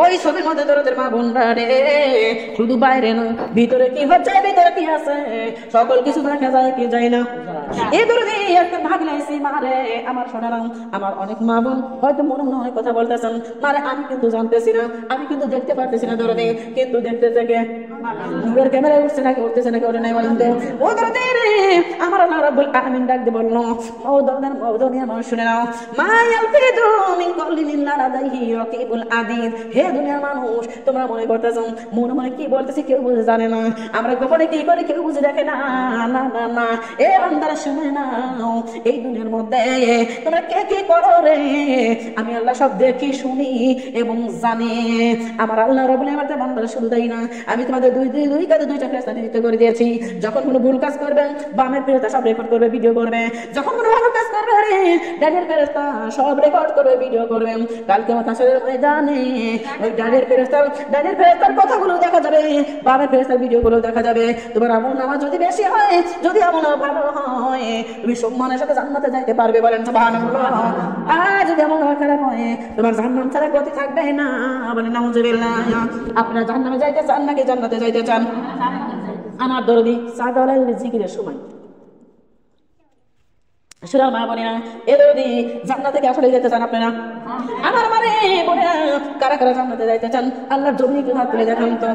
ওই ছবির মধ্যে তোদের মা বোনরা রে শুধু বাইরে না ভিতরে কি হচ্ছে ভিতরে কি আছে সকল কিছু দেখা যায় কি যায় না। এই দরদি একটা ভাগলাইছি মারে আমার শোনালাম আমার অনেক মা বোন হয়তো মনে মনে অনেক কথা বলতেছেন মারে আমি কিন্তু জানতেছি না আমি কিন্তু দেখতে পারতেছি না দরদি কিন্তু দেখতে থেকে নূরের ক্যামেরা উঠছে নাকি উঠতেছে নাকি ওরে নাই বলেন তো ও দরদি রে আমার আল্লাহ রাব্বুল আলামিন ডাক দিয়ে বলল ও দরদার ও দুনিয়ার মানুষ শুনে নাও মা ইয়ালফিদু মিন কওলিন ইল্লা লাদাইহি রাকিবুল আদিদ। হে দুনিয়ার মানুষ তোমরা মনে করতেছো মনে মনে কি বলতেছি কেউ বুঝে জানে না আমরা গোপনে কি করে কেউ বুঝে দেখে না না না না এ বান্দারা শুনে নাও এই দুনিয়ার মধ্যে তোমরা কে কি করো রে আমি আল্লাহ সব দেখি শুনি এবং জানি। আমার আল্লাহ রাব্বুল আলামিন বান্দারা শুধু তাই না আমি তোমাদের দুই কাঁধে দুইটা ফেরেশতা নিযুক্ত করে দিয়েছি যখন কোনো ভুল কাজ করবে বামের ফেরেশতা সব রেকর্ড করবে ভিডিও করবে যখন কোনো ভালো কাজ করবে রে ডানের ফেরেশতা সব রেকর্ড করবে ভিডিও করবে কালকে হাসরের ময়দানে ওই ডানের ফেরেশতার কথাগুলো দেখা যাবে বামের ফেরেশতার ভিডিওগুলো দেখা যাবে। তোমার আমল নামা যদি বেশি হয় যদি আমল ভালো হয় তুমি সম্মানের সাথে জান্নাতে যাইতে পারবে বলেন সুবহানাল্লাহ। আর যদি আমল খারাপ হয় তোমার জান্নাত ছাড়া গতি থাকবে না বলেন নাউজুবিল্লাহ। আপনারা জান্নাতে যাইতে চান নাকি জান্নাতে যাইতে চান? আমার দরদি সাদাওয়ালা জিকিরের সময় আসলে মা বোনেরা এ দরদি জান্নাতে কি আসলে যেতে চান আপনারা? আমার মানে বোনেরা কারা কারা জান্নাতে যাইতে চান আল্লাহর জন্য একটু হাত তুলে দেখান তো।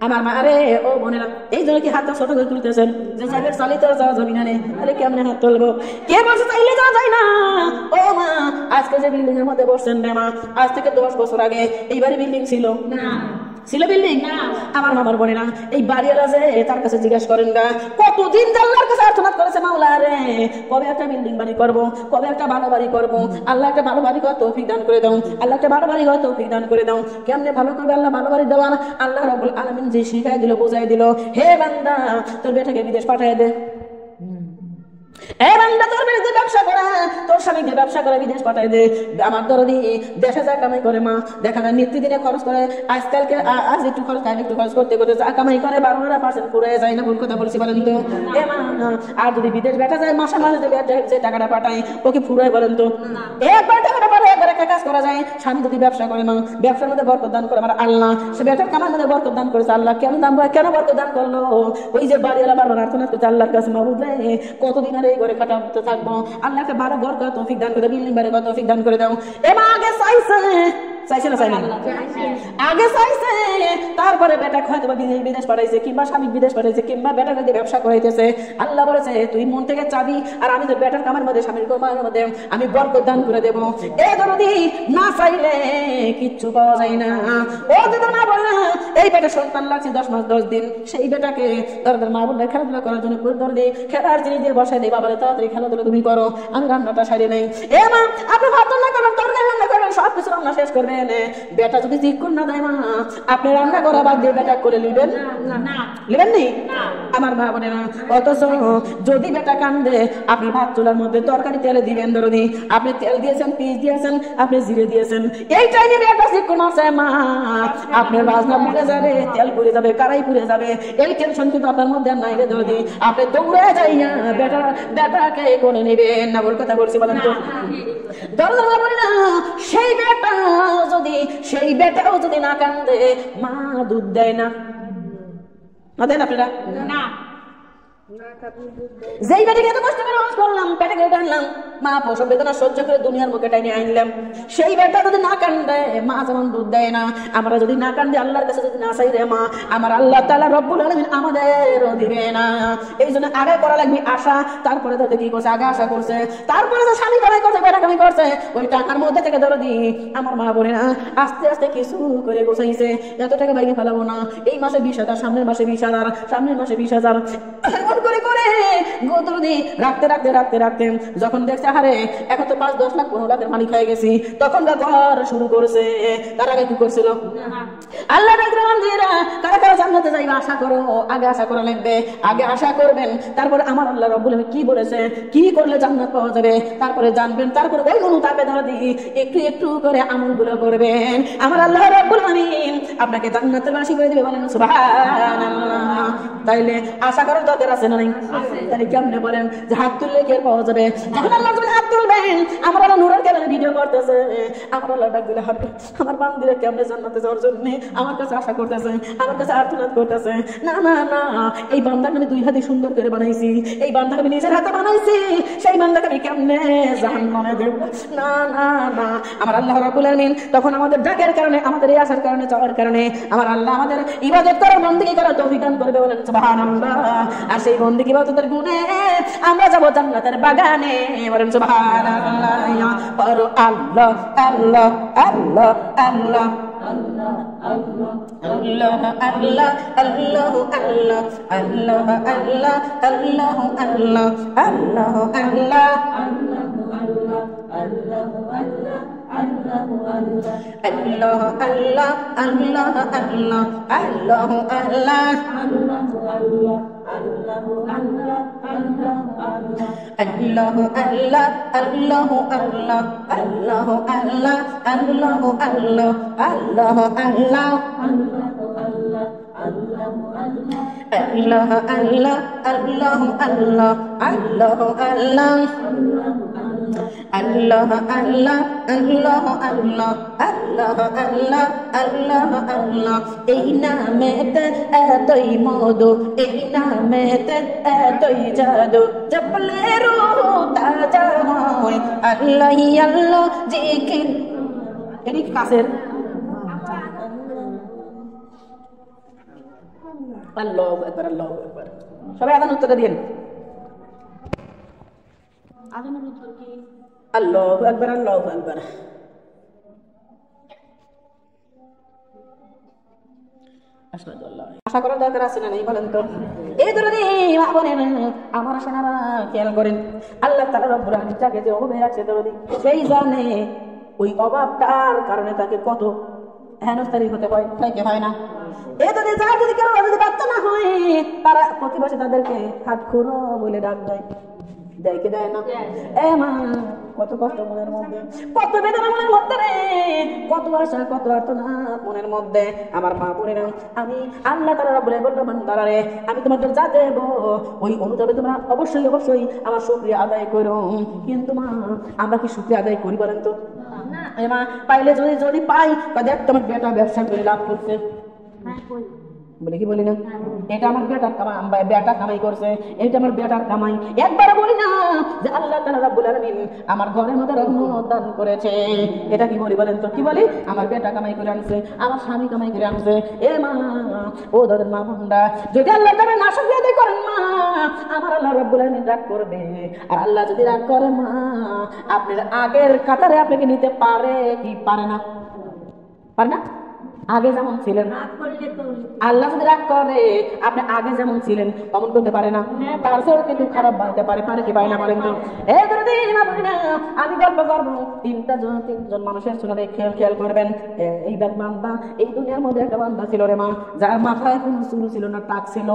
আমার মারে ও বোনেরা এই জন্য কি হাতটা ছোট করে তুলতেছেন যে চাইলে চালিত যাওয়া যাবি না তাহলে কেমনে হাত তুলবো? কে বলছে চাইলে যাওয়া যায় না? ও মা আজকে যে বিল্ডিং এর মধ্যে বসছেন রে মা আজ থেকে 10 বছর আগে এইবারে বিল্ডিং ছিল না ছিল বিল্ডিং না? আমার মামার বোনেরা এই বাড়িওয়ালা যে তার কাছে জিজ্ঞাসা করেন না কতদিন আল্লাহর কাছে আর্তনাদ করেছে মাওলা রে কবে একটা বিল্ডিং বাড়ি করবো কবে একটা ভালো বাড়ি করবো আল্লাহ একটা ভালো বাড়ি করার তৌফিক দান করে দাও আল্লাহ একটা ভালো বাড়ি করার তৌফিক দান করে দাও। কেমনে ভালো করবে আল্লাহ ভালো বাড়ি দেওয়ার আল্লাহ রাব্বুল আলামিন যে শিখাই দিল বোঝাই দিল হে বান্দা তোর বেটাকে বিদেশ পাঠিয়ে দে তোর বাড়িতে ব্যবসা করা তোর স্বামীকে ব্যবসা করে বিদেশ পাঠাই দে। আমার দরদি দেশে যা কামাই করে মা দেখা যায় নিত্যদিনে খরচ করে আজকালকে আজ একটু খরচ কাল একটু খরচ করতে করতে যা কামাই করে 12% পুরো যায় না ভুল কথা বলছি বলেন তো? আর যদি বিদেশ বেটা যায় মাসে মাসে যে টাকাটা পাঠায় ওকে ফুরায় বলেন তো? একবার টাকাটা পাঠায় একবার একটা কাজ করা যায়। স্বামী যদি ব্যবসা করে মা ব্যবসার মধ্যে বরকত দান করে আমার আল্লাহ সে বেটার কামার মধ্যে বরকত দান করেছে আল্লাহ কেন বরকত দান করলো? ওই যে বাড়িওয়ালা বারবার আর্তনাদ করছে আল্লাহর কাছে মাবুদ রে কতদিন আর এই ঘরে কাটাতে থাকবো আল্লাহ একটা ভালো ঘর করা তৌফিক দান করে দাও বিল্ডিং বাড়ি করা তৌফিক দান করে দাও। এমা আগে চাইছে না চাইনি আগে চাইছে তারপরে বেটা হয়তো বিদেশ পাঠাইছে কিংবা স্বামী বিদেশ পাঠাইছে কিংবা বেটা যদি ব্যবসা করাইতেছে আল্লাহ বলেছে তুই মন থেকে চাবি আর আমি তোর বেটার কামার মধ্যে স্বামীর কামার মধ্যে আমি বরকত দান করে দেবো। এ দরদি না চাইলে কিচ্ছু পাওয়া যায় না। ও যদি না বলে এই বেটা সন্তান লাগছে 10 মাস 10 দিন সেই বেটাকে দরদের মা বোনরা খেলাধুলা করার জন্য দরদি খেলার জিনিস দিয়ে বসাই দেয় বাবারে তাড়াতাড়ি খেলাধুলা তুমি করো আমি রান্নাটা সারি নেই। এ মা আপনি ভাত রান্না করেন তরকারি রান্না করেন সব কিছু রান্না শেষ করবেন বেটা যদি চিকুন না দেয় মা আপনি রান্না করা বাদ দিয়ে বেটা করে নেবেন নেবেন নি? আমার মা বোনে না অথচ যদি বেটা কান্দে আপনি ভাত চুলার মধ্যে তরকারি তেলে দিবেন দরদি আপনি তেল দিয়েছেন পিস দিয়েছেন আপনি জিরে দিয়েছেন এই টাইমে বেটা চিকুন আছে মা আপনার রাজনা পুড়ে যাবে তেল পুড়ে যাবে কারাই পুড়ে যাবে এই টেনশন কিন্তু আপনার মধ্যে নাই রে দরদি আপনি দৌড়ে যাইয়া বেটাকে করে নেবেন না? বল কথা বলছি বলেন তো? দরদ বলে না সেই বেটাও যদি না কান্দে মা দুধ দেয় না দেন আপনারা না যেই বেটাকে এত কষ্ট করে করলাম পেটে টানলাম মা প্রসব বেদনা সহ্য করে দুনিয়ার মুখে টাইনে আনলাম সেই বেটা যদি না কান্দে মা যেমন দুধ দেয় না আমরা যদি না কান্দে আল্লাহর কাছে যদি না চাই রে মা আমার আল্লাহ তাআলা রব্বুল আলামিন আমাদেরও দিবে না। এই জন্য আগে করা লাগবে আশা তারপরে তো কি করছে আগে আশা করছে তারপরে তো স্বামী কামাই করছে বেটা কামাই করছে ওই টাকার মধ্যে থেকে দরদি আমার মা বলে না আস্তে আস্তে কিছু করে গোছাইছে এত টাকা বাইরে ফেলাবো না এই মাসে 20,000 সামনের মাসে 20,000 সামনের মাসে 20,000 করে করে দরদি রাখতে রাখতে রাখতে রাখতে যখন দেখছে হারে এখন তো 5-10 লাখ 15 লাখের মালিক হয়ে গেছি তখন ঘর শুরু করছে। তার আগে কি করছিল? আল্লাহ বান্দারা কারা কারা জান্নাতে যাইবা আশা করো আগে আশা করা লাগবে আগে আশা করবেন তারপরে আমার আল্লাহ রাব্বুল আলামিন কি বলেছে কি করলে জান্নাত পাওয়া যাবে তারপরে জানবেন তারপরে ওই অনুতাপে ধরে একটু একটু করে আমলগুলো করবেন আমার আল্লাহ রাব্বুল আলামিন আপনাকে জান্নাতের বাসী করে দিবে বলেন সুবহানাল্লাহ। তাইলে আশা করার দরকার আছে না নাই? তাহলে কেমনে বলেন যে হাত তুললে কি পাওয়া যাবে? যখন আল্লাহ হাত তুলবে করেন আমার আল্লাহ নূরের ক্যামেরা ভিডিও করতেছে আমার আল্লাহ ডাক দিলে আমার বান্দিরা কেমনে জান্নাতে যাওয়ার জন্য আমার কাছে আশা করতেছে আমার কাছে আর্তনাদ করতেছে না না না এই বান্দাকে আমি 2 হাতে সুন্দর করে বানাইছি এই বান্দাকে আমি নিজের হাতে বানাইছি সেই বান্দাকে আমি কেমনে জাহান্নামে দেব না না না আমার আল্লাহ রাব্বুল আলামিন তখন আমাদের ডাকের কারণে আমাদের এই আশার কারণে চাওয়ার কারণে আমার আল্লাহ আমাদের ইবাদত করার বندگی করার তৌফিক দান করবে বলেন সুবহানাল্লাহ আর সেই বندگی ইবাদতের গুণে আমরা যাব জান্নাতের বাগানে বলেন সুবহানাল্লাহ আর আল্লাহ আল্লাহ আল্লাহ আল্লাহ Allah Allah Allah Allah Allah Allah Allah Allah Allah Allah Allah Allah Allah Allah Allah Allah Allah Allah Allah এই নামেতে এতই মধু এই নামেতে এতই জাদু জপলে রূহ তাজা হয় আল্লাহ আল্লাহ জিকির এটি কাছের আল্লাহু আকবার আল্লাহু আকবার সবাই আদান উত্তর দিন আদানের উত্তর কি আল্লাহু আকবার আল্লাহু আকবার আশা করার দরকার আছে না নেই বলেন তো এই দরদি মা বোনেরা আমার সোনারা খেয়াল করেন আল্লাহ তাআলা রব্বুল আলামিন যাকে যে অভাবে রাখছে দরদি সেই জানে ওই অভাবটার কারণে তাকে কত হেনস্থারি হতে হয় তাই কি হয় না এই দরদি যারা যদি কেউ যদি বাচ্চা না হয় তারা প্রতিবেশী তাদেরকে হাত খুঁড়ো বলে ডাক দেয় দেয় কি দেয় না এ মা কত কষ্ট মনের মধ্যে কত বেদনা মনের মধ্যে রে কত আশা কত আর্তনাদ মনের মধ্যে আমার মা বোনেরা আমি আল্লাহ তাআলা রব্বুল আলামিন বান্দা রে আমি তোমাদের যা দেব ওই অনুযায়ী তোমরা অবশ্যই অবশ্যই আমার শুকরিয়া আদায় করো কিন্তু মা আমরা কি শুকরিয়া আদায় করি বলেন তো না এ মা পাইলে যদি যদি পাই দেখ তোমার বেটা ব্যবসা করে লাভ করছে হ্যাঁ কই বলে কি বলি না এটা আমার বেটার কামাই বেটা কামাই করছে এটা আমার বেটার কামাই একবার বলি না যে আল্লাহ তাআলা রাব্বুল আলামিন আমার ঘরের মধ্যে রহমত দান করেছে এটা কি বলি বলেন তো কি বলি আমার বেটা কামাই করে আনছে আমার স্বামী কামাই করে আনছে এ মা ও দাদার মা বোনরা যদি আল্লাহ তাআলা না শুকরিয়া আদায় করেন মা আমার আল্লাহ রাব্বুল আলামিন রাগ করবে আর আল্লাহ যদি রাগ করে মা আপনার আগের কাতারে আপনাকে নিতে পারে কি পারে না পারে না আগে যেমন ছিলেন আল্লাহ যদি রাগ করে আপনি আগে যেমন ছিলেন অমন করতে পারে না তার চেয়েও কিন্তু খারাপ বানাতে পারে পারে কি পারে না বলেন তো আমি গল্প করবো তিনজন মানুষের সঙ্গে খেয়াল করবেন এই বান্দা এই দুনিয়ার মধ্যে একটা বান্দা ছিল রে মা যার মাথায় কোনো চুল ছিল না টাক ছিল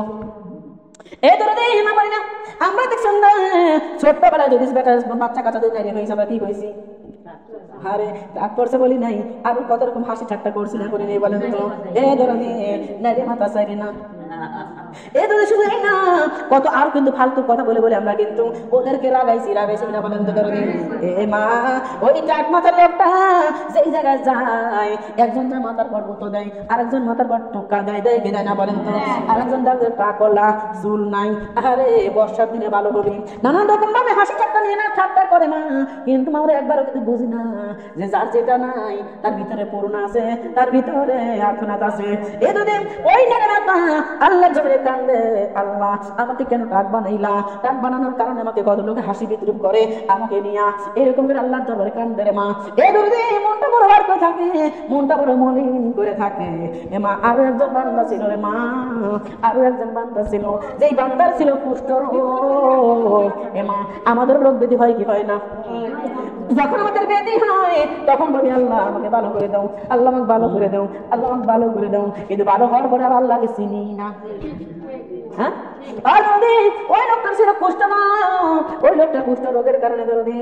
এই ধরে দেই মা বলি না আমরা দেখছেন না ছোট্টবেলায় যদি বাচ্চা কাচ্চা দুই নারী হয়েছে আমরা কি হয়েছি আরে রাগ করছে বলি নাই আর কত রকম হাসি ঠাট্টা করছি না করি নেই বলেন তো এ ধরে নারী মাথা চাইরি না এ তো শুধু এই না কত আর কিন্তু ফালতু কথা বলে বলে আমরা কিন্তু ওদেরকে রাগাইছি না বলেন তো ধরে এ মা ওই টাক মাথার লোকটা যেই জায়গায় যায় একজন তার মাথার পর গুঁতো দেয় আরেকজন মাথার পর টোকা দেয় দেয় কি দেয় না বলেন তো আরেকজন তাদের টাকলা চুল নাই আরে বর্ষার দিনে ভালো হবে নানান রকম ভাবে হাসি ঠাট্টা নিয়ে না ঠাট্টা করে মা কিন্তু আমরা একবারও কিন্তু বুঝি না যে যার যেটা নাই তার ভিতরে পূর্ণ আছে তার ভিতরে আর্তনাদ আছে এ যদি ওই নারে মাথা আল্লাহ জমিনে কান্দে আল্লাহ আমাকে কেন টাক বানাইলা টাক বানানোর কারণে আমাকে কত লোকে হাসি বিদ্রুপ করে আমাকে নিয়া এরকম করে আল্লাহর দরবারে কান্দে রে মা এ যদি মনটা বড় বার করে থাকে মনটা বড় মলিন করে থাকে এ মা আরো একজন বান্দা ছিল রে মা আরো একজন বান্দা ছিল যেই বান্দার ছিল কুষ্ঠ রোগ এ মা আমাদের রোগ ব্যাধি হয় কি হয় না যখন আমাদের ব্যাধি হয় তখন বলি আল্লাহ আমাকে ভালো করে দাও আল্লাহ আমাকে ভালো করে দাও আল্লাহ আমাকে ভালো করে দাও কিন্তু ভালো হওয়ার পরে আর আল্লাহকে চিনি না হ্যাঁ, আর যদি ওই লোকটা ছিল কুষ্ঠ না, ওই লোকটা কুষ্ঠ রোগের কারণে যদি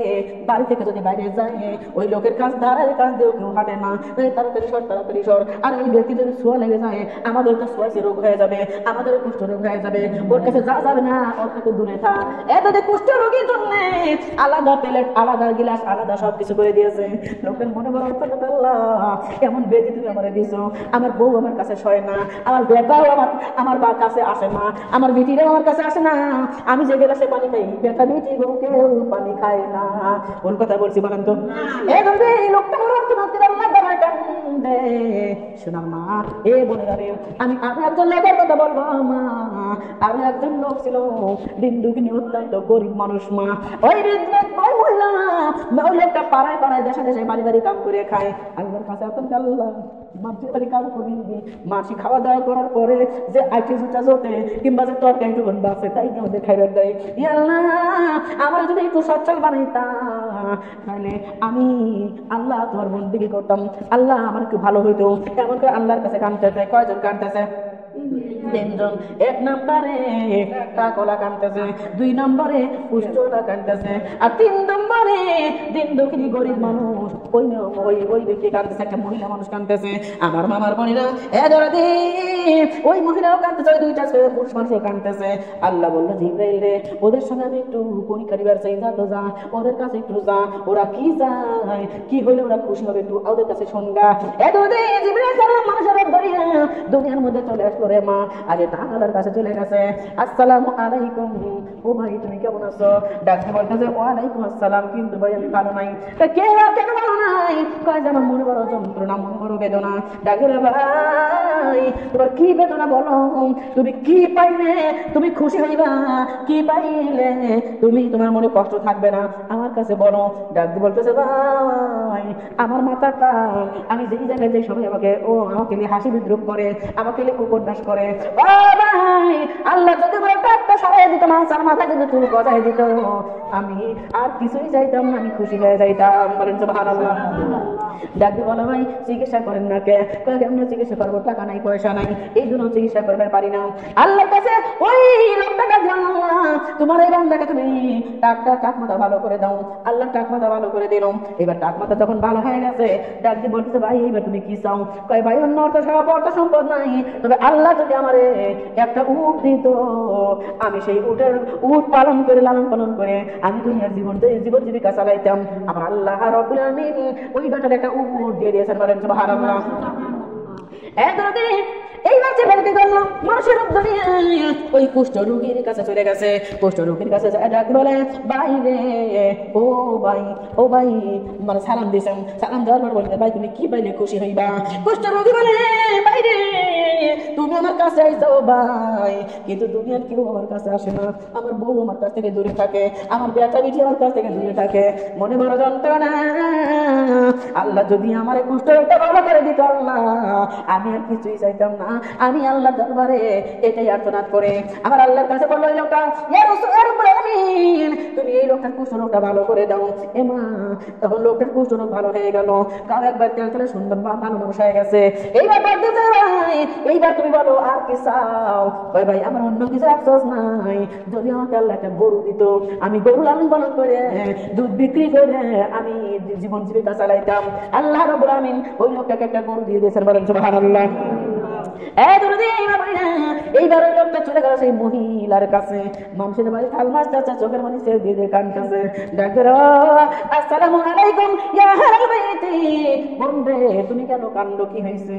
বাড়ি থেকে যদি বাইরে যায়, ওই লোকের কাজ ধারের কাজ দিয়েও কেউ হাঁটে না, তাড়াতাড়ি সর তাড়াতাড়ি সর। আর ওই ব্যক্তি যদি ছোঁয়া লেগে যায়, আমাদের তো ছোঁয়াশি রোগ হয়ে যাবে, আমাদের কুষ্ঠ রোগ হয়ে যাবে, ওর কাছে যা যাবে না, ওর থেকে দূরে থাক। এত কুষ্ঠ রোগীর জন্য আলাদা প্লেট, আলাদা গিলাস, আলাদা সবকিছু করে দিয়েছে। লোকের মনে বড় আল্লাহ এমন বেদি তুমি আমার দিয়েছো, আমার বউ আমার কাছে শয় না, আমার বেটাও আমার কাছে আসে না, আমার বেটিরাও আমার কাছে আসে না, আমি যে গেলাসে পানি খাই বেটা বেটি বউ কেউ পানি খায় না। কোন কথা বলছি বলেন তো? এই লোকটা শোনা মা, এ বলে রে, আমি একজন লোকের কথা বলবো মা। আমি একজন লোক ছিল দিন দুঃখিনী, অত্যন্ত গরিব মানুষ মা। ওই মহিলা ওই লোকটা পাড়ায় পাড়ায় দেশে দেশে বাড়ি বাড়ি কাম করে খায়। আমি ওর কাছে এখন আল্লাহ মাঝে বাড়ি কাম করি, মাসি খাওয়া দাওয়া করার পরে যে আইটি জুটা জোটে কিংবা যে তরকারি একটু বাঁচে তাই আমাদের খাইবার দেয়। আল্লাহ আমার যদি একটু সচ্ছল বানাইতা তাহলে আমি আল্লাহ তোমার বন্দেগী করতাম, আল্লাহ আমার একটু ভালো হইতো। এমন করে আল্লাহর কাছে কাঁদতেছে। কয়জন কাঁদতেছে? তিনজন। এক নম্বরে টাকলা কাঁদতেছে, 2 নম্বরে পুষ্টলা কাঁদতেছে, আর 3 নম্বরে দিন দুঃখিনী গরিব মানুষ ওই ব্যক্তি কাঁদতেছে, একটা মহিলা মানুষ কাঁদতেছে। আমার মামার বোনেরা ওই মহিলাও কাঁদতেছে, ওই 2টা পুরুষ মানুষও কাঁদতেছে। আল্লাহ বললো জিবরাইল রে, ওদের সঙ্গে আমি একটু পরীক্ষা দিবার চাই, যা তো যা, ওদের কাছে একটু যা, ওরা কি চায়, কি হইলে ওরা খুশি হবে, একটু ওদের কাছে শোনগা। মানুষের দুনিয়ার মধ্যে চলে আসলো রে মা। আগে তাআলার কাছে চলে গেছে। আসসালামু আলাইকুম, ও ভাই তুমি কেমন আছো? ডাকতে বলতেছে ওয়ালাইকুম আসসালাম, কিন্তু ভাই আমি ভালো নাই। তা কেন ভালো নাই? কয় যে আমার মনে বড় যন্ত্রণা, মনে বড় বেদনা। ডাকে ভাই তোমার কি বেদনা বলো, তুমি কি পাইলে তুমি খুশি হইবা, কি পাইলে তুমি তোমার মনে কষ্ট থাকবে না, আমার কাছে বলো। ডাকতে বলতেছে ভাই আমার মাথাটা, আমি যেই জায়গায় যাই সবাই আমাকে নিয়ে হাসি বিদ্রুপ করে, আমাকে নিয়ে উপন্যাস করে। ভাই আল্লাহ যদি একটা সরাই দিত, মাথার মাথা যদি চুল গজায় দিত, আমি আর কিছুই চাইতাম না, আমি খুশি হয়ে যাইতাম। বলেন সুবহানাল্লাহ। ডাকতে বলো ভাই চিকিৎসা করেন না কে? কেমন চিকিৎসা করবো, টাকা নাই পয়সা নাই, এই জন্য চিকিৎসা করতে পারি না। আল্লাহর কাছে ওই লোকটাকে তোমার এই বান্দাকে তুমি টাক মাথা ভালো করে দাও। আল্লাহ টাক মাথা ভালো করে দিল। এবার টাক মাথা যখন ভালো হয়ে গেছে, ডাকতে বলতেছে ভাই এইবার তুমি কি চাও? কয় ভাই অন্য অর্থ সম্পদ নাই, তবে আল্লাহ যদি আমার একটা উট দিত, আমি সেই উট পালন করে লালন পালন করে আমি দুনিয়ার জীবন জীবিকা চালাইতাম। আমার আল্লাহ রাব্বুল আলামিন ওই বেটার একটা উট দিয়ে দিয়েছেন। বলেন সুবহানাল্লাহ। এইবার যে ব্যক্তি করলো মানুষের ওই কুষ্ঠ রোগীর কাছে চলে গেছে। কুষ্ঠ রোগীর কাছে ডাক বলে ভাই রে, ও ভাই মানে সালাম দিয়েছেন। সালাম দেওয়ার পর বলতে ভাই তুমি কি পাইলে খুশি হইবা? কুষ্ঠ রোগী বলে ভাই রে তুমি আমার কাছে আইছো ভাই, কিন্তু দুনিয়ার কেউ আমার কাছে আসে না, আমার বউ আমার কাছ থেকে দূরে থাকে, আমার বেটা বেটি আমার কাছ থেকে দূরে থাকে, মনে বড় যন্ত্রণা। আল্লাহ যদি আমার কুষ্ঠ রোগটা ভালো করে দিত আল্লাহ, আমি আর কিছুই চাইতাম না, আমি আল্লাহ দরবারে এটাই আর্তনাদ করে আমার আল্লাহর কাছে বললো এই লোকটা, তুমি এই লোকটার কুষ্ঠ রোগটা ভালো করে দাও। এমা তখন লোকটার কুষ্ঠ রোগ ভালো হয়ে গেল, কারো একবার তেল তেলে সুন্দর ভালো মানুষ হয়ে গেছে। এইবার তুমি বলো আর কি চাও? ভাই আমার অন্য কিছু আফসোস নাই, যদি আমাকে আল্লাহ একটা গরু দিত, আমি গরু লালন পালন করে দুধ বিক্রি করে আমি জীবন জীবিকা চালাইতাম। আল্লাহ রাব্বুল আমিন ওই লোকটাকে একটা গরু দিয়ে দিয়েছেন। বলেন সুবহানাল্লাহ। এইবার ওই লোকটা চলে গেল সেই মহিলার কাছে। মানুষের বাড়ি থাল মাছ চাচ্ছে, চোখের মানে সে দিয়ে কানতেছে। ডাক্তার আসসালামু আলাইকুম ইয়া আহলাল বাইতি, বোন রে তুমি কেন কান্দো, কি হয়েছে?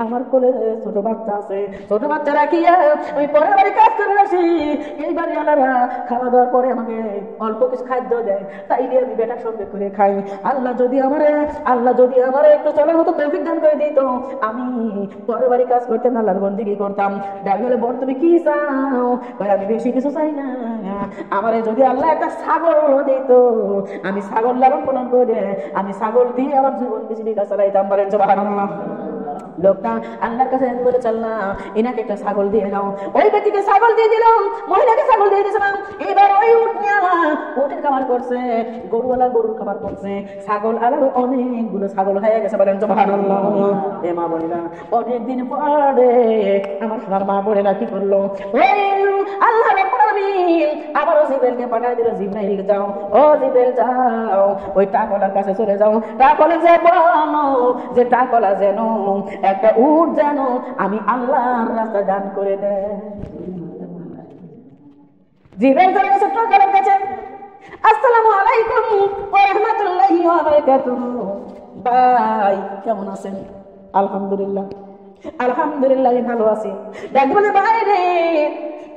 আমার কোলে ছোট বাচ্চা আছে, ছোট বাচ্চা রাখিয়া আমি পরের বাড়ি কাজ করে আসি। এই বাড়ি আলারা খাওয়া দাওয়ার পরে আমাকে অল্প কিছু খাদ্য দেয়, তাই দিয়ে আমি বেটার সঙ্গে করে খাই। আল্লাহ যদি আমার একটু চলার মতো তৌফিক দান করে দিত, আমি পরের বাড়ি কাজ করতে আল্লাহর বন্দেগী করতাম। ডাকলে বোন তুমি কি চাও? আমি বেশি কিছু চাই না, আমারে যদি আল্লাহ একটা ছাগল দিত, আমি ছাগল লালন পালন করে আমি ছাগল দিয়ে আমার জীবন জীবিকা চালাইতাম। বলেন সুবহানাল্লাহ। লোকটা আল্লাহর কাছে বলে চাল্লাম এনাকে একটা ছাগল দিয়ে দাও। ওই ব্যক্তিকে ছাগল দিয়ে দিলাম, মহিলাকে ছাগল দিয়ে দিয়েছিলাম। এবার ওই উট নিয়ে উটের খাবার করছে, গরুওয়ালা গরুর খাবার করছে, ছাগল আলাদা অনেকগুলো ছাগল হয়ে গেছে। বলেন সুবহানাল্লাহ। এ মা বোনেরা, অনেকদিন পরে আমার সোনার মা বোনেরা কি করলো, আল্লাহ রাব্বুল আলামিন আবারও জিবরাইলকে পাঠিয়ে দিল। জিবরাইল যাও, ও জিবরাইল যাও, ওই টাকলার কাছে চলে যাও। টাকলা যে বলো যে টাকলা যেন একটা উট যেন আমি আল্লাহর রাস্তা দান করে দেয়। জিবরাইল চলে গেছে টাকলার কাছে। আসসালামু আলাইকুম ওয়া রাহমাতুল্লাহি ওয়া বারাকাতুহু। ভাই কেমন আছেন? আলহামদুলিল্লাহ, আলহামদুলিল্লাহ ভালো আছি। দেখবেন বাইরে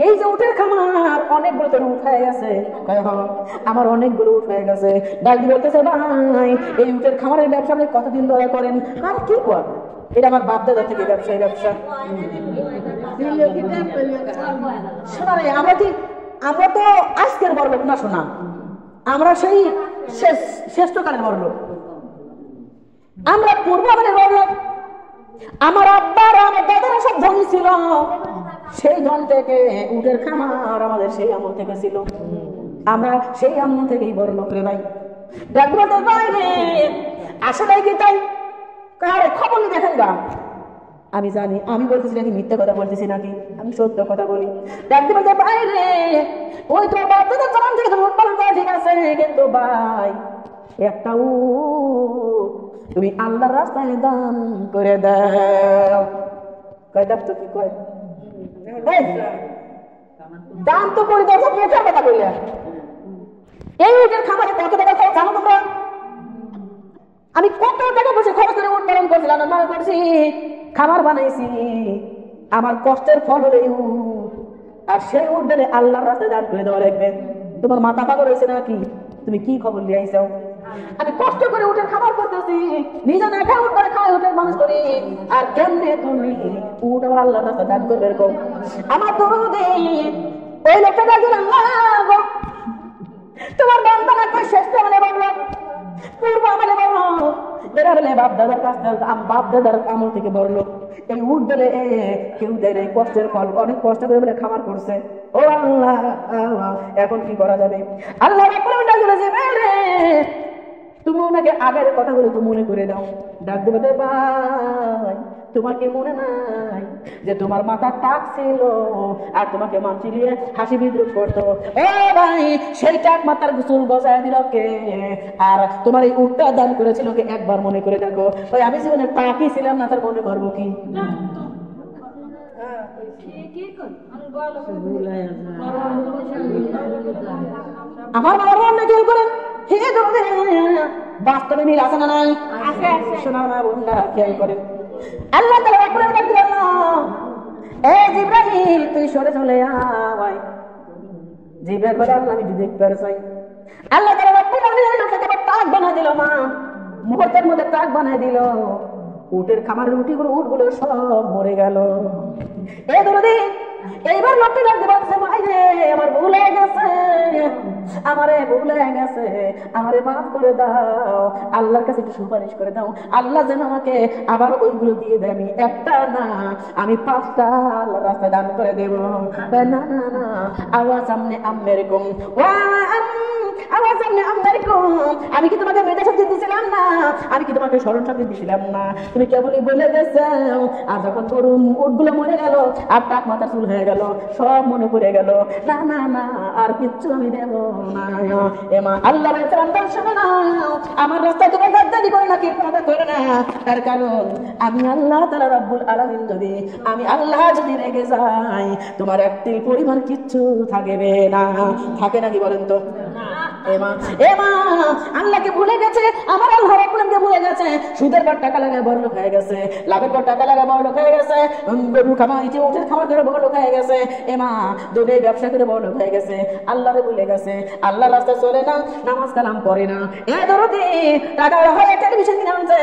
এই যে উটের খামার অনেকগুলো তো উঠ হয়ে গেছে, আমার অনেকগুলো উঠ হয়ে গেছে। ডাক বলতেছে ভাই এই উটের খামারের ব্যবসা আপনি কতদিন ধরে করেন? আর কি কর, এটা আমার বাপ দাদা থেকে ব্যবসা। এই ব্যবসা শোনা রে, আমরা তো আজকের বড় লোক না, শোনা আমরা সেই শ্রেষ্ঠকালের বড় লোক, আমরা পূর্বকালের বড় লোক। আমার আব্বার আমার দাদারা সব ধনী ছিল, সেই ধন থেকে উটের খামার আমাদের সেই আমল থেকে ছিল, আমরা সেই আমল থেকেই বড় লোক রে ভাই। ডাক্তার বাইরে আসলে কি তাই কারে খবর নিয়ে দেখেন গা। আমি জানি আমি বলতেছি নাকি মিথ্যা কথা বলতেছি নাকি আমি সত্য কথা বলি। ডাক্তার বাইরে ওই তো বাপ দাদার জমান থেকে তো উট পালন করা ঠিক আছে, কিন্তু ভাই একটা উট তুমি আল্লাহর রাস্তায় দান করে দাও। কয় দাও তো কি কয় দান তো করে দাও, মুখের কথা বললে। এই উটের খামারে কত টাকা খরচ জানো তোমরা? আমি কত টাকা বসে খরচ করে উট পালন করছিলাম, মনে করছি খাবার বানাইছি, আমার কষ্টের ফল হলে উট, আর সেই উট দিলে আল্লাহর রাস্তায় দান করে দেওয়া লাগবে। তোমার মাথা পাগল হয়েছে নাকি? তুমি কি খবর নিয়ে আইসাও? আমি কষ্ট করে উটের খাবার করতেছি, নিজে না খাই উঠ করে খাই উটের মানুষ করি, আর কেমনে তুমি উট আমার আল্লাহর রাস্তায় দান করবে এরকম? আমার দরদে ওই লোকটা ডাকলেন আল্লাহ তোমার বান্দা না কই শ্রেষ্ঠ মানে বললো পূর্ব আমলে বললো বেড়া বলে বাপ দাদার কাছ থেকে বাপ দাদার আমল থেকে বললো এই উঠ দিলে কেউ দেয় কষ্টের ফল, অনেক কষ্ট করে বলে খাবার করছে। ও আল্লাহ এখন কি করা যাবে? আল্লাহ তুমি ওনাকে আগের কথাগুলো একটু মনে করে দাও। ডাক দেবে ভাই তোমার কি মনে নাই যে তোমার মাথার টাক ছিল আর তোমাকে মানছি নিয়ে হাসি বিদ্রুপ করতো? ও ভাই সেই টাক মাথার চুল বসায় দিল কে? আর তোমার এই উটটা দান করেছিল কে? একবার মনে করে দেখো। ওই আমি জীবনে টাকই ছিলাম না, তার মনে করবো কি? আমার বাবা অন্য খেয়াল করেন বাস্তবে মিল আছে না নাই? শোনা মা বোনরা খেয়াল করেন। আল্লাহ তাআলা রাব্বুল আলামিন এ জিবরাইল তুই সরে চলে আয়। জিবরাইল বলে আল্লাহ আমি দেখতে চাই। আল্লাহ তাআলা রাব্বুল আলামিন তাকে টাক বানায় দিল, মা মুহূর্তের মধ্যে টাক বানায় দিল। উটের খামারের উটিগুলো উটগুলো সব মরে গেল। এই দরদি এইবার লোকটি লাগতে পারছে ভাই রে আমার ভুল হয়ে গেছে, আমারে ভুল হয়ে গেছে, আমারে মাফ করে দাও, আল্লাহর কাছে একটু সুপারিশ করে দাও, আল্লাহ যেন আমাকে আবার ওইগুলো দিয়ে দেয়। আমি একটা না আমি 5টা আল্লাহর রাস্তায় দান করে দেব। না না না আওয়াজ সামনে আমেরিকম আমার সামনে আমি কি তোমাকে মেধা শক্তি দিছিলাম না? আমি কি তোমাকে স্মরণ শক্তি দিছিলাম না? তুমি কেবলই বলে গেছো। আর যখন তরুণ উটগুলো মরে গেল আর টাক মাথা চুল হয়ে গেল, সব মনে পড়ে গেল। না না না আর কিচ্ছু আমি দেব না। এমা আল্লাহ আমার রাস্তায় তোমার গাদ্দারি করে না, কীর্তনতা করে না। তার কারণ আমি আল্লাহ তাআলা রাব্বুল আলামিন যদি আমি আল্লাহ যদি রেগে যাই তোমার একটি পরিমাণ কিচ্ছু থাকবে না। থাকে নাকি বলেন তো? আল্লাহকে ভুলে গেছে, আমার আল্লাহ রাব্বুল আলামিনকে ভুলে গেছে। সুদের পর টাকা লাগায় বড় লোক হয়ে গেছে, লাভের পর টাকা লাগায় বড় লোক হয়ে গেছে, গরু খামাইছে উটের খামার করে বড় লোক হয়ে গেছে, দুধে ব্যবসা করে বড় লোক হয়ে গেছে। আল্লাহকে ভুলে গেছে, আল্লাহর রাস্তায় চলে না, নামাজ কালাম পড়ে না। এ দরদি টাকা হয় টেলিভিশন কিনে আনছে,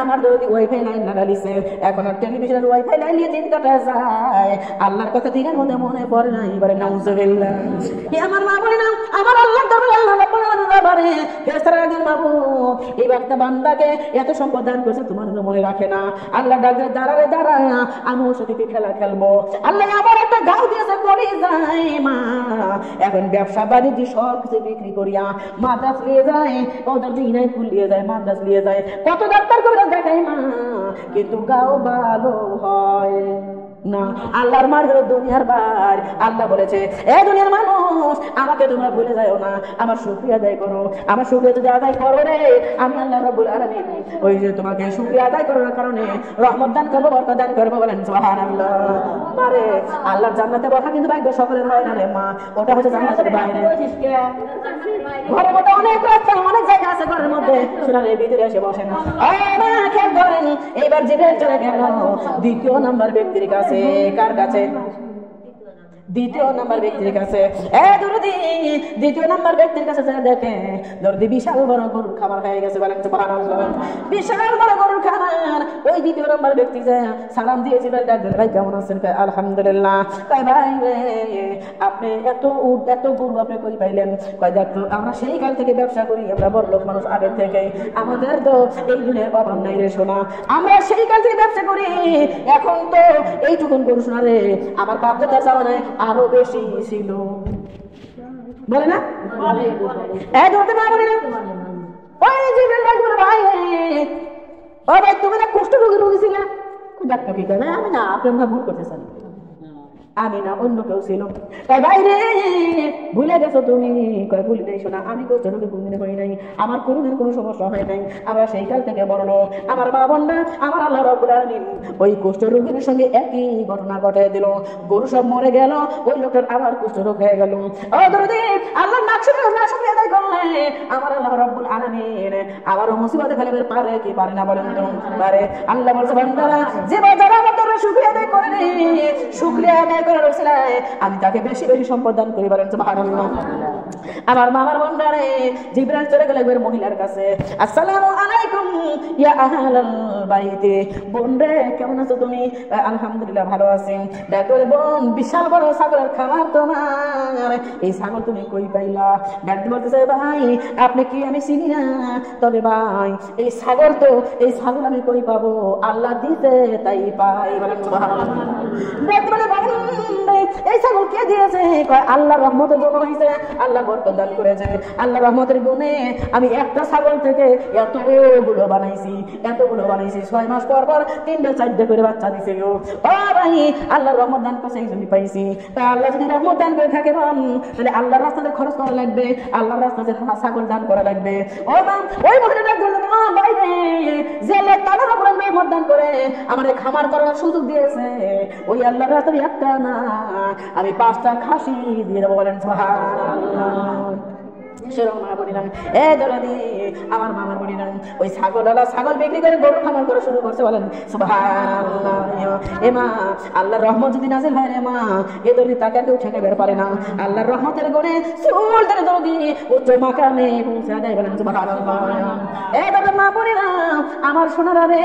আমার দরদি ওয়াইফাই লাইন লাগালিছে, এখন আর টেলিভিশনের ওয়াইফাই লাইন নিয়ে দিন কাটা যায়। আল্লাহর কথা দিনের মধ্যে মনে পড়ে না। এবারে নাউজুবিল্লাহ। আমার মা বলে না আমার আল্লাহ দরবারে আল্লাহ রাব্বুল আলামিন বারে ফেরেশতারা একজন মাবুদ এই বান্দা বান্দাকে এত সম্পদ দান করেছে তোমার মনে রাখে না আল্লাহ ডাকে দাঁড়ারে দাঁড়া আমি ওর সাথে খেলা খেলবো আল্লাহ আবার একটা গাও দিয়েছে করে যায় মা এখন ব্যবসা বাণিজ্য সব কিছু বিক্রি করিয়া মাদ্রাস নিয়ে যায় ওদের দিনাই ফুল নিয়ে যায় মাদ্রাস নিয়ে যায় কত ডাক্তার করে দেখাই মা কিন্তু গাও ভালো হয় না আল্লাহর মার হলো দুনিয়ার বার আল্লাহ বলেছে এ দুনিয়ার মানুষ আমাকে তোমরা ভুলে যাও না আমার শুকরিয়া আদায় করো আমার শুকরিয়া যদি আদায় করো রে আমি আল্লাহ রাব্বুল আলামিন ওই যে তোমাকে শুকরিয়া আদায় করার কারণে রহমত দান করবো বরকত দান করবো বলেন সুবহানাল্লাহ আরে আল্লাহর জান্নাতে বসা কিন্তু ভাগ্য সকলের হয় না রে মা ওটা হচ্ছে জান্নাতের বাইরে ঘরের মধ্যে অনেক রাস্তা অনেক জায়গা আছে ঘরের মধ্যে শোনার এই ভিতরে এসে বসেন খেয়াল করেন এইবার জিবরাইল চলে গেল দ্বিতীয় নাম্বার ব্যক্তির কাছে কার কাছে দ্বিতীয় নাম্বার ব্যক্তির কাছে দ্বিতীয় নাম্বার ব্যক্তির কাছে দেখে দরদি বিশাল বড় গরুর খামার হয়ে গেছে বলেন সুবহানাল্লাহ বিশাল বড় গরুর খামার ওই দ্বিতীয় নাম্বার ব্যক্তি যে সালাম দিয়েছিল ডাকলেন ভাই কেমন আছেন আলহামদুলিল্লাহ কয় ভাই আপনি এত গরু আপনি কই পাইলেন কয় দেখো আমরা সেই কাল থেকে ব্যবসা করি আমরা বড় লোক মানুষ আগে থেকে আমাদের তো এই দিনের অভাব নাই রে সোনা আমরা সেই কাল থেকে ব্যবসা করি এখন তো এইটুকুন গরু সোনা রে আমার বাপ দাদা জামানায় আরো বেশি ছিল বলে না ধরতে পারবে না ওই জিবরাইল ডাকলো ভাই ও ভাই তুমি না কুষ্ঠ রোগী ছিল ডাক্তার কি করে আমি না আপনি ভুল করতেছেন আমি না অন্য কেউ ছিল ভাই রে ভুলে গেছো তুমি কয় ভুলে নেই শোনা আমি কেউ জনকে কোনদিন হই নাই আমার কোনদিন কোনো সমস্যা হয় নাই আমরা সেই কাল থেকে বড় লোক আমার মা বোনরা আমার আল্লাহ রাব্বুল আলামিন ওই কুষ্ঠ রোগীর সঙ্গে একই ঘটনা ঘটে দিল গরু সব মরে গেল ওই লোকের আবার কুষ্ঠ রোগ হয়ে গেল ও দরদি আল্লাহ না শুকরিয়া আদায় করলে আমার আল্লাহ রাব্বুল আলামিন আবারও মুসিবতে ফেলবে পারে কি পারে না বলেন তো পারে আল্লাহ বলছে বান্দারা যে যারা আমার দরবারে শুকরিয়া আদায় করে শুকরিয়া আদায় করার ওসিলায় আমি তাকে বেশি বেশি সম্পদ দান করি বলেন সুবহানাল্লাহ আমার মামার বন্ডারে জিবরাইল চলে গেল একবার মহিলার কাছে আসসালামু আলাইকুম ইয়া আহলাল বাইতে বোন রে কেমন আছো তুমি আলহামদুলিল্লাহ ভালো আছি দেখো বোন বিশাল বড় ছাগলের খামার তোমার এই ছাগল তুমি কই পাইলা ডাক্তার বলতেছে ভাই আপনি কি আমি চিনি না তবে ভাই এই ছাগল আমি কই পাবো আল্লাহ দিতে তাই পাই বলেন সুবহানাল্লাহ ডাক্তার বলে এই ছাগল কে দিয়েছে কয় আল্লাহর রহমতের জন্য হইছে আল্লাহ বরকত দান করেছে আল্লাহ রহমতের গুণে আমি একটা ছাগল থেকে এতগুলো বানাইছি 6 মাস পর পর 3টা 4টা করে বাচ্চা দিছে ও ভাই আল্লাহর রহমত দান করছে এই জন্য পাইছি তাই আল্লাহ যদি রহমত দান করে থাকে তাহলে আল্লাহর রাস্তাতে খরচ করা লাগবে আল্লাহর রাস্তাতে ছাগল দান করা লাগবে ও ওই মহিলাটা বলল ভাই রে যে আল্লাহ তাআলা রহমত দান করে আমাদের খামার করার সুযোগ দিয়েছে ওই আল্লাহর রাস্তাতে একটা না আমি 5টা খাসি দিয়ে দেবো বলেন সুবহানাল্লাহ আমার মামার বলিলাম ওই ছাগল বিক্রি করে গরু খামার করা শুরু করছে বলেন সুবহানাল্লাহ এ মা আল্লাহর রহমত যদি নাজিল হয় রে মা এ দরদি তাকে কেউ ঠেকে বের পারে না আল্লাহর রহমতের গুণে সুলতান দরদি উচ্চ মাকামে পৌঁছে দেয় বলেন সুবহানাল্লাহ এ দাদা মা বলিলাম আমার সোনারা রে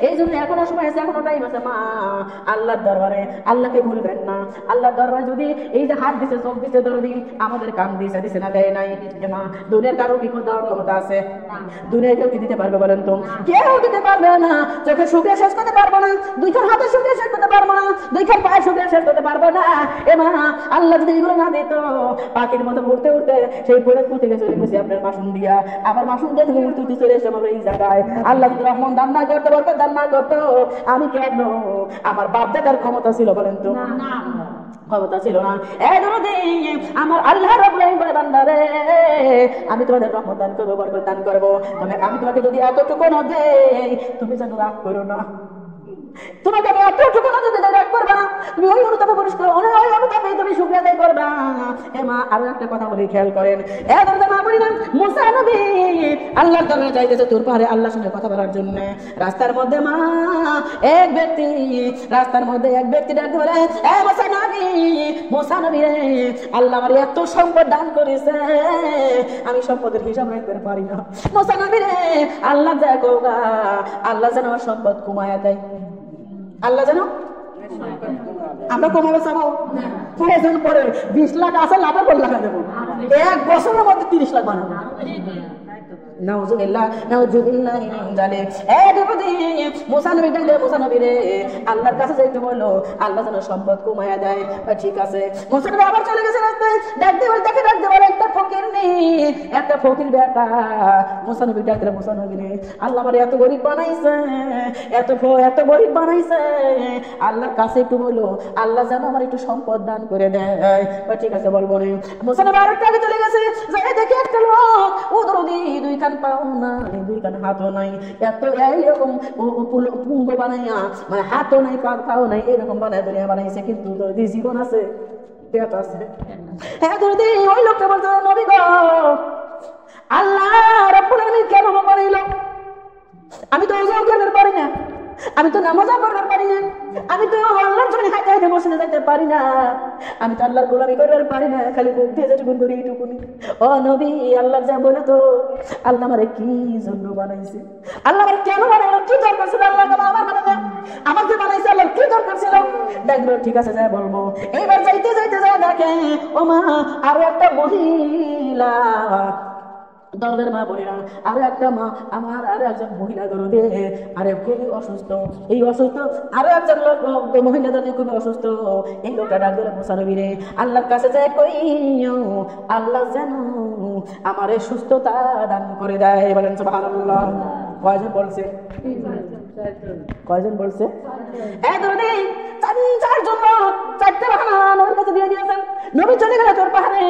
এই জন্য এখনো সময় আছে এখনো টাইম আছে মা আল্লাহর দরবারে আল্লাহকে ভুলবেন না আল্লাহর দরবারে যদি এই যে হাত দিছে চোখ দিছে দরদি আমাদের কান দিছে না দেয় নাই মা দুনিয়ার কারো কি দেওয়ার ক্ষমতা আছে দুনিয়ায় কেউ কি দিতে পারবে বলেন তো কেউ দিতে পারবে না চোখে শুকিয়ে শেষ করতে পারবো না 2 হাতে শুকিয়ে শেষ করতে পারবো না 2 পায়ে শুকিয়ে শেষ করতে পারবো না এ মা আল্লাহ যদি এগুলো না দিত পাখির মতো উড়তে উড়তে সেই পড়ে পুঁতে গেছে আপনার মাসুম দিয়া আবার মাসুম দিয়ে থেকে উড়তে চলে এসে আমরা এই জায়গায় আল্লাহ যদি রহমান দান না করতে পারবে দান না করতো আমি কেন আমার বাপ দাদার ক্ষমতা ছিল বলেন তো ক্ষমতা ছিল না আমার আল্লাহ রাব্বুল আলামিন বলে বান্দারে আমি তোমাদের রহমত দান করবো বরকত দান করবো তবে আমি তোমাকে যদি এতটুকু না দেই তুমি যেন রাগ করো না তোমাকে আমি এতটুকু না যদি রাগ করবা না তুমি ওই অনুতাপে পরিষ্কার ওই অনুতাপে তুমি শুকরিয়া আদায় করবা এ মা আরো একটা কথা বলি খেয়াল করেন এ দরদা মা বলি না মুসা নবী আল্লাহর দরবারে যাইতেছে তোর পাহাড়ে আল্লাহর সঙ্গে কথা বলার জন্য রাস্তার মধ্যে মা এক ব্যক্তি ডাক বলে এ মুসা নবী রে আল্লাহ আমার এত সম্পদ দান করেছে আমি সম্পদের হিসাব রাখতে পারি না মুসা নবী রে আল্লাহ দেখো আল্লাহ যেন আমার সম্পদ কমায়া দেয় আল্লাহ যেন আমরা কমাবে চাবো পরে 20 লাখ আছে লাভের 1 লাখ দেবো এক বছরের মধ্যে 30 লাখ বানানো। নাউজুবিল্লাহ নাউজুবিল্লাহ মিন যালিক। মুসা নবী ডাকলে, মুসা নবী রে আল্লাহর কাছে যাইতে বললো, আল্লাহ যেন সম্পদ কমায়া দেয়। ঠিক আছে, মুসা নবী আবার চলে গেছে রাস্তায়। ডাকতে বলে একটা ফকির নেই, একটা ফকির বেটা। মুসা নবী ডাকলে, মুসা নবী রে আল্লাহ আমার এত গরিব বানাইছে, এত গরিব বানাইছে, আল্লাহর কাছে একটু বলো আল্লাহ যেন আমার একটু সম্পদ দান করে দেয়। ঠিক আছে বলবো রে। মুসা নবী আরেকটা আগে চলে গেছে, যাই দেখে একটা লোক উদরদি, 2 কান পাও নাই, 2 কান হাতও নাই, এত এইরকম পুঙ্গ বানাইয়া, মানে হাতও নাই পাও নাই, এরকম বানায় দুনিয়া বানাইছে, কিন্তু দরদি জীবন আছে, পেট আছে। হ্যাঁ দরদি, ওই লোকটা বলতে নবী গো, আল্লাহ রাব্বুল আলামিন কেন বানাইলো? আমি তো ওযু করতে পারি না, আমি তো নামাজ পড়তে পারি না, আমি তো আল্লাহর জন্য হাঁটতে হাঁটতে মসজিদে যেতে পারি না, আমি তো আল্লাহর গোলামি করতে পারি না, খালি বুক দিয়ে যেটুকুন করি এইটুকুনি। ও নবী, আল্লাহ যা বলে তো, আল্লাহ আমারে কি জন্য বানাইছে? আল্লাহ আমারে কেন বানাইলো? কি দরকার ছিল আল্লাহ আমার বানানো? আমার যে বানাইছে আল্লাহ কি দরকার ছিল? দেখলো, ঠিক আছে যাই বলবো। এইবার যাইতে দেখে ও মা, আরো একটা মহিলা, দলের মা বোনেরা, আরো একটা মা, আমার আরো একজন মহিলা দরদে, আরে খুবই অসুস্থ, এই অসুস্থ আরো একজন লোক মহিলা দরদে খুবই অসুস্থ। এই লোকটা ডাক দিল, মুসা নবী রে আল্লাহর কাছে যায় কইও আল্লাহ যেন আমারে সুস্থতা দান করে দেয়। বলেন সুবহানাল্লাহ। কয়জন বলছে? কয়জন বলছে? দরদে 4জন লোক 4টে বাহানা নবীর কাছে দিয়ে দিয়েছেন। নবী চলে গেল তোর পাহাড়ে,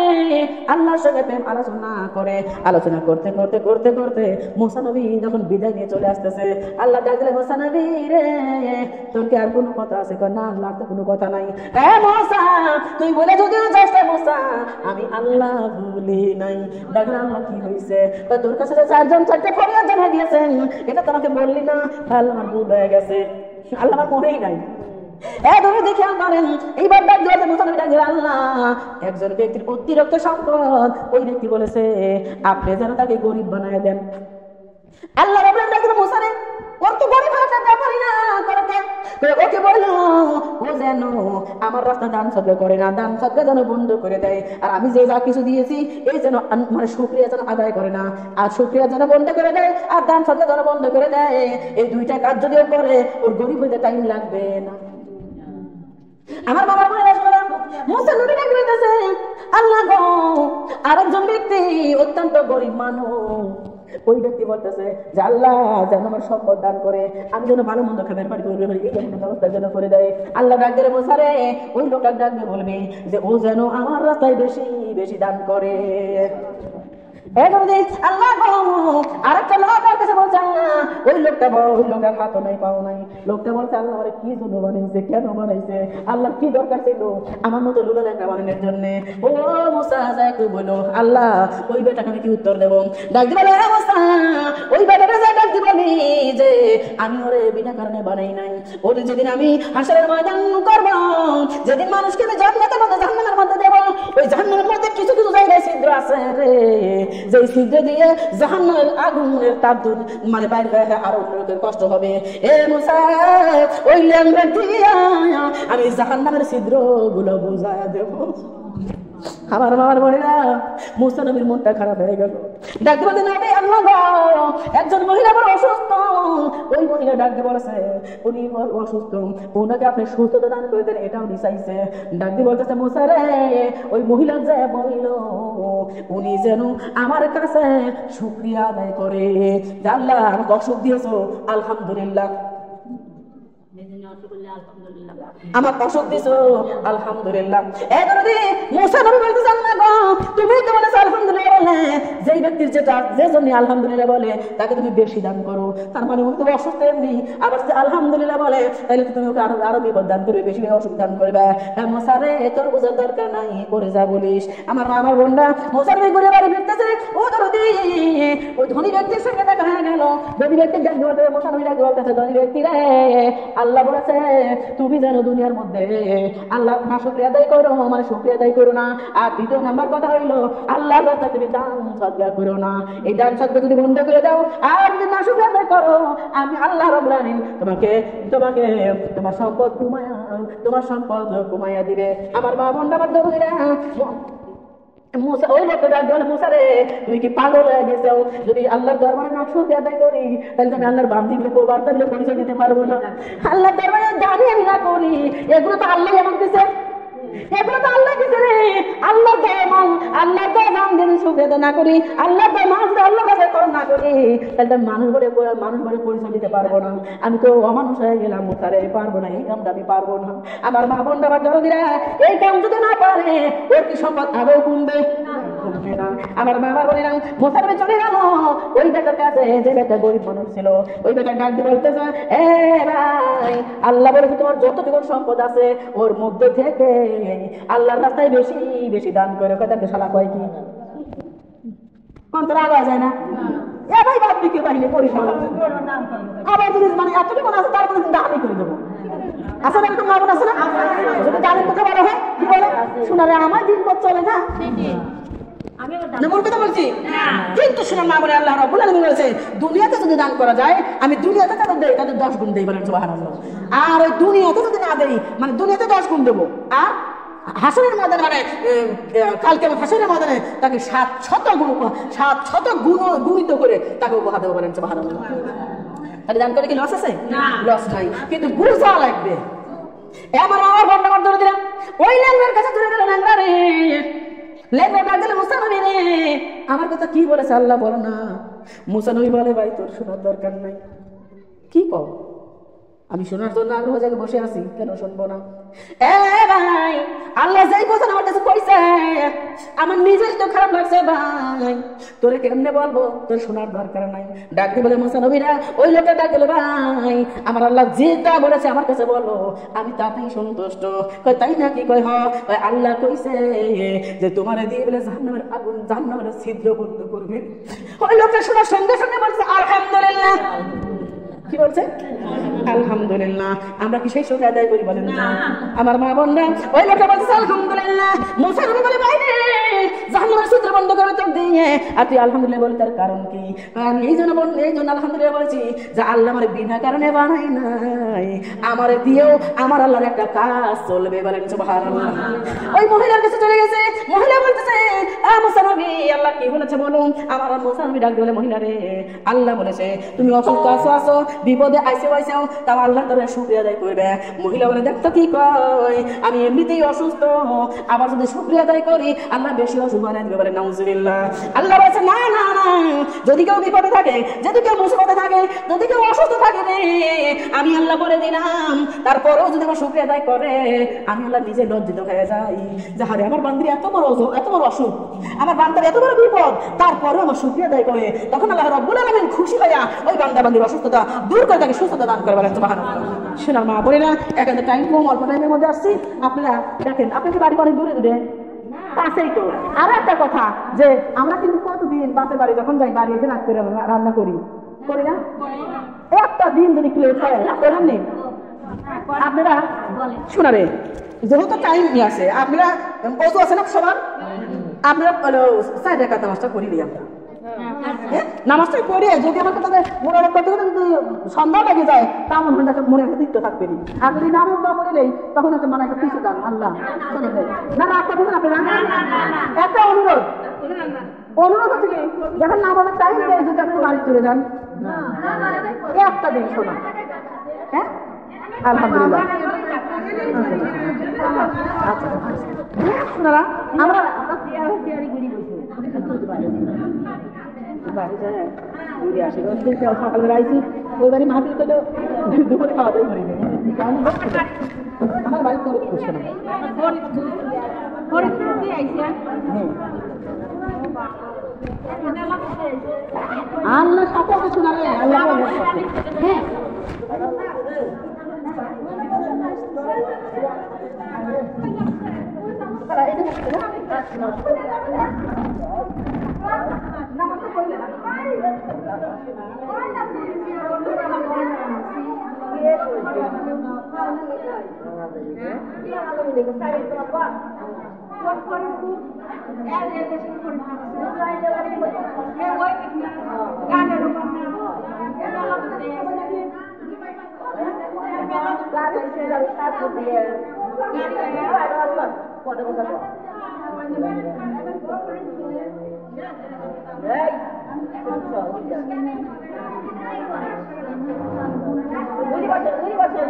আল্লাহর সঙ্গে প্রেম আলোচনা করতে মুসা নবী যখন বিদায় নিয়ে চলে আসতেছে, আল্লাহ ডাকলে, মুসা নবী রে তোর কি আর কোনো কথা আছে? না আল্লাহ তো কোনো কথা নাই। মুসা তুই বলে যদিও যাস না মুসা, আমি আল্লাহ ভুলি নাই। ডাকলে, আল্লাহ কি হয়েছে? তোর কাছে 4টে ফরিয়াদ জানাই দিয়েছেন, এটা তোমাকে বললি না? আল্লাহ আমার ভুল হয়ে গেছে, আল্লাহ আমার মনেই নাই। এইবার ডাক দিয়েছে মুসা নবী, ডাক দিলেন, আল্লাহ একজন ব্যক্তির অতিরিক্ত সম্পদ, ওই ব্যক্তি বলেছে আপনি যেন তাকে গরিব বানায় দেন। আল্লাহ রাব্বুল আলামিন ডাক দিলেন, মুসা রে ওর তো গরিব হতে পারি না, ওকে বললো ও যেন আমার রাস্তা দান সদকা করে না, দান সদকা যেন বন্ধ করে দেয়, আর আমি যে যা কিছু দিয়েছি এই যেন মানে শুকরিয়া যেন আদায় করে না, আর শুকরিয়া যেন বন্ধ করে দেয়, আর দান সদকা যেন বন্ধ করে দেয়। এই 2টা কাজ যদি ও করে, ওর গরিব হইতে টাইম লাগবে না। আমার বাবা বলে মুসা নবী ডাক দিতেছে, আল্লাহ গো আরেকজন ব্যক্তি অত্যন্ত গরিব মানুষ, ওই ব্যক্তি বলতেছে যে আল্লাহ যেন আমার সম্পদ দান করে, আমি যেন ভালো মন্দ খাবার পারি, এই ব্যবস্থা যেন করে দেয়। আল্লাহ ডাক দিলে, মুসা রে ওই লোকটা ডাক দিয়ে বলবি যে ও যেন আমার রাস্তায় বেশি বেশি দান করে। আল্লাহ আরেকটা লোক কাছে বলছে, ওই লোকটা হাতও নাই পাও নাই, লোকটা বলছে আল্লাহ আমারে কি জন্য বানাইছে, কেন বানাইছে, আল্লাহ কি দরকার ছিল আমার মতো লুলা লেখা বানানোর জন্য? ও মুসা যায় একটু বলো, আল্লাহ ওই বেটাকে আমি কি উত্তর দেবো? ডাক দিবে, মুসা ওই বেটাকে যায় ডাক দিবি যে আমি ওরে বিনা কারণে বানাই নাই, ওরে যেদিন আমি হাসরের ময়দান করবো, যেদিন মানুষকে আমি জান্নাতের মধ্যে জাহান্নামের মধ্যে দেবো, ওই জাহান্নামের মধ্যে কিছু কিছু জায়গায় ছিদ্র আছে রে, যে ছিদ্র দিয়ে জাহান্নামের আগুনের তাপ মানে বাইরে আরো লোকের কষ্ট হবে। এ মুসা ওই ল্যাংড়া দিয়া আমি জাহান্নামের ছিদ্র গুলো বুঝায়া দেব। আমার বাবার বোনেরা, মুসা নবীর মনটা খারাপ হয়ে গেল। ডাকতে বলতে না, আল্লাহ গো একজন মহিলা বড় অসুস্থ, ওই মহিলা ডাকতে বলেছে উনি অসুস্থ, ওনাকে আপনি সুস্থতা দান করে দেন, এটাও উনি চাইছে। ডাকতে বলতেছে, মুসা রে ওই মহিলা যে বলিল উনি যেন আমার কাছে শুকরিয়া আদায় করে, আল্লাহ আমাকে অসুখ দিয়েছো আলহামদুলিল্লাহ, আমার অসুখ দিছো আলহামদুলিল্লাহ। মুসা নবী বলতেছে, আল্লাহ গো তুমি তো বলেছো আলহামদুলিল্লাহ বলে, যেই ব্যক্তির যেটা যে জন্য আলহামদুলিল্লাহ বলে তাকে তুমি বেশি দান করো, তার মানে তুমি অসুস্থ এমনি, আবার যদি আলহামদুলিল্লাহ বলে তাহলে তুমি ওকে আরো বিপদ দান করবে, বেশি অসুখ দান করবে। মুসা রে তোর বোঝার দরকার নাই, করে যা বলিস। আমার বোনরা মুসা নবী ঘুরে বাড়ি ফিরতেছে, ও দরদি ওই ধনী ব্যক্তির সঙ্গে দেখা হয়ে গেল। ধনী ব্যক্তির ডাক বলতে মুসা নবী ডাক বলতেছে, ধনী ব্যক্তি রে আল্লাহ বলেছে তুমি জানো দুনিয়ার মধ্যে আল্লাহ না শুকরিয়া আদায় করো, মানে শুকরিয়া আদায় করো না। আর 2 নাম্বার কথা হইলো আল্লাহর রাস্তায় তুমি দান সদকা করো না। এই দান সদকা যদি বন্ধ করে দাও আর যদি না শুকরিয়া আদায় করো, আমি আল্লাহ রাব্বুল আলামিন তোমাকে তোমার সম্পদ কমাইয়া দিবে। আমার মা বোনরা, আমার দরদিরা, মুসা ওই লোকটা ডাক বলে, মুসা রে তুমি কি পাগল হয়ে গেছো? যদি আল্লাহর দরবারে না শুনতে আদায় করি তাহলে আমি আল্লাহর বান্দি বলে কোরবান দিলে পরিচয় দিতে পারবো না। আল্লাহর দরবারে জানি আমি না করি, এগুলো তো আল্লাহ আমার দিছে, এগুলো তো আল্লাহ দিছে রে। আল্লাহ আল্লাহ যদি শুক্রিয়া না করি, আল্লাহ আল্লাহ কাছে করো না করি, তাহলে মানুষ বলে পরিচয় দিতে পারবো না। আমি তো অমানুষ হয়ে গেলাম, মুসারে পারবো না, এই কামটা আমি পারবো না। আমার মা বোন আমার দরদিরা এই কাম যদি না পারে ওর কি সম্পদ আদৌ কমবে? কমবে না। আমার বাবা বলিলাম মোসারবে চলে গেল ওই বেটার কাছে, যে বেটা গরিব মানুষ ছিল, ওই বেটার ডাক দিয়ে বলতেছে, এ ভাই আল্লাহ বলেছে তোমার যতটুকু সম্পদ আছে ওর মধ্যে থেকে আল্লাহর রাস্তায় বেশি বেশি দান করে। তাকে শালা কয় কি কোন তোর আওয়াজ যায় না? এ ভাই বাদ বিক্রি বাহিনী পরিষেবা আবার যদি মানে এতটুকু আছে তারপরে কিন্তু আমি করে দেবো। আসলে এরকম মামুন আছে না, যদি গাড়ির মুখে বলা হয় কি বলে, শোনারে আমার দিন পথ চলে না। কিন্তু শোনার মা বলে আল্লাহ রাব্বুল আলামিন বলেছে দুনিয়াতে যদি দান করা যায় আমি দুনিয়াতে তাদের দেই, তাদের 10 গুণ দেই, বলেন সুবহানাল্লাহ। আর ওই দুনিয়াতে যদি না দেই মানে দুনিয়াতে 10 গুণ দেবো, আর হাসরের ময়দানে মানে কালকে হাসরের ময়দানে তাকে 700 গুণ গুণিত করে তাকে উপহার দেবো, বলেন সুবহানাল্লাহ। তাহলে দান করে কি লস আছে? লস নাই, কিন্তু বুঝা লাগবে। আমার বন্ধ করে দিলাম ওই ল্যাংড়ার কাছে ধরে গেল, ল্যাংড়া রে ল্যাংড়া ডাক দিলে মুসা নবী রে আমার কথা কি বলেছে আল্লাহ বলো না। মুসা নবী বলে ভাই তোর শোনার দরকার নাই, কি কও? আমি শোনার জন্য আগ্রহ জায়গায় বসে আছি, কেন শুনবো না? এ ভাই আল্লাহ যেই কথা আমার কাছে কইছে আমার নিজের তো খারাপ লাগছে ভাই, তোরে কেমনে বলবো তোর শোনার দরকার নাই। ডাক দিয়ে বলে মুসা নবীরা ওই লোকটা ডাক দিলে ভাই আমার আল্লাহ যেটা বলেছে আমার কাছে বলো, আমি তাতেই সন্তুষ্ট। কয় তাই নাকি? কয় হ। আল্লাহ কইছে যে তোমারে দিয়ে বলে জাহান্নামের আগুন জাহান্নামের ছিদ্র বন্ধ করবে। ওই লোকটা শোনার সঙ্গে সঙ্গে বলছে আলহামদুলিল্লাহ। কি বলছে? আলহামদুলিল্লাহ। আমরা কি সেই সঙ্গে আদায় করি বলেন না? আমার মা বোনরা ওই লোকটা বলছে আলহামদুলিল্লাহ। মুসা নবী বলে ভাই রে জাহান্নামের ছিদ্র বন্ধ করে তো দিয়ে, আর তুই আলহামদুলিল্লাহ বলে তার কারণ কি? আমি এই জন্য আলহামদুলিল্লাহ বলেছি যে আল্লাহ আমার বিনা কারণে বানাই নাই, আমার দিয়েও আমার আল্লাহর একটা কাজ চলবে, বলেন সুবহানাল্লাহ। ওই মহিলার কাছে চলে গেছে, মহিলা বলতেছে মুসা নবী আল্লাহ কি বলেছে বলুন। আমার মুসা নবী ডাক বলে মহিলা রে আল্লাহ বলেছে তুমি অসুস্থ আছো বিপদে আইসাও তাও আল্লাহর দরবারে শুকরিয়া আদায় করবে। মহিলা বলে দেখ তো কি কয়, আমি এমনিতেই অসুস্থ আবার যদি শুকরিয়া আদায় করি আল্লাহ বেশি অসুখ বানাই দিবে, বলে নাউজুবিল্লাহ। আল্লাহ বলেছে না না না, যদি কেউ বিপদে থাকে, যদি কেউ মুসিবতে থাকে, যদি কেউ অসুস্থ থাকে রে আমি আল্লাহ বলে দিলাম, তারপরেও যদি আমার শুকরিয়া আদায় করে আমি আল্লাহ নিজে লজ্জিত হয়ে যাই যে হারে আমার বান্দির এত বড় অসুখ, আমার বান্দার এত বড় বিপদ, তারপরেও আমার শুকরিয়া আদায় করে, তখন আল্লাহ রাব্বুল আলামিন খুশি হইয়া ওই বান্দির অসুস্থতা দূর করে তাকে সুস্থতা দান করে, বলেন সুবহানাল্লাহ। শোনা মা বলে না এখানে টাইম কম, অল্প টাইমের মধ্যে আসছি। আপনারা দেখেন আপনাকে বাড়ি অনেক দূরে কাছেই তো। আর একটা কথা যে আমরা কিন্তু কতদিন বাপের বাড়ি যখন যাই বাড়ি এসে রাত করে রান্না করি না? একটা দিন যদি ক্লিয়ার হয় করেন নেই আপনারা শোনারে, যেহেতু টাইম নিয়ে আসে আপনারা অজু আছে না সবার, আপনারা 4 রাকাত নামাজটা করি দিই আমরা। নামাজটা পড়ে যদি আমার কথা মনে করতে যদি সন্ধ্যা লেগে যায় তেমন মনে দিতে থাকবে না। আর যদি নামাজ না পড়ে নেই তখন হচ্ছে মানে একটা কিছু দান আল্লাহ না রাখতে দিচ্ছেন আপনারা। একটা অনুরোধ হচ্ছে কি যখন নামাজের টাইম দেয় যদি আপনি বাড়ি চলে যান একটা দিন শোনা। হ্যাঁ আলহামদুলিল্লাহ। আচ্ছা আপনারা আমরা বাড়ি যায় ঘুরে আসি, সকালবেলা আইসি ওই বাড়ি মাহফিল করলে দুপুরে খাওয়া দাওয়া করি আমার বাড়ি করে খুশি না আল্লাহ সাথে শোনাবে আল্লাহ। হ্যাঁ Hey, Uli bosın.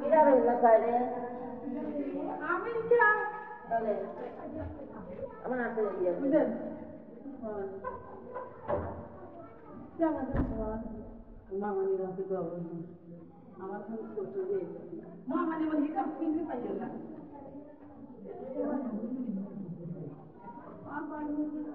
Mira, la sale. Amerika. Dale. Ama nasıl diyor? Güzel. Jangan lupa. Mama ni dah juga belum. Awak kan foto dia. Mama ni bagi kamu ini payah. Apa ni?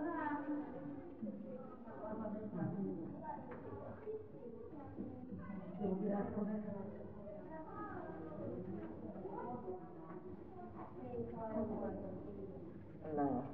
No.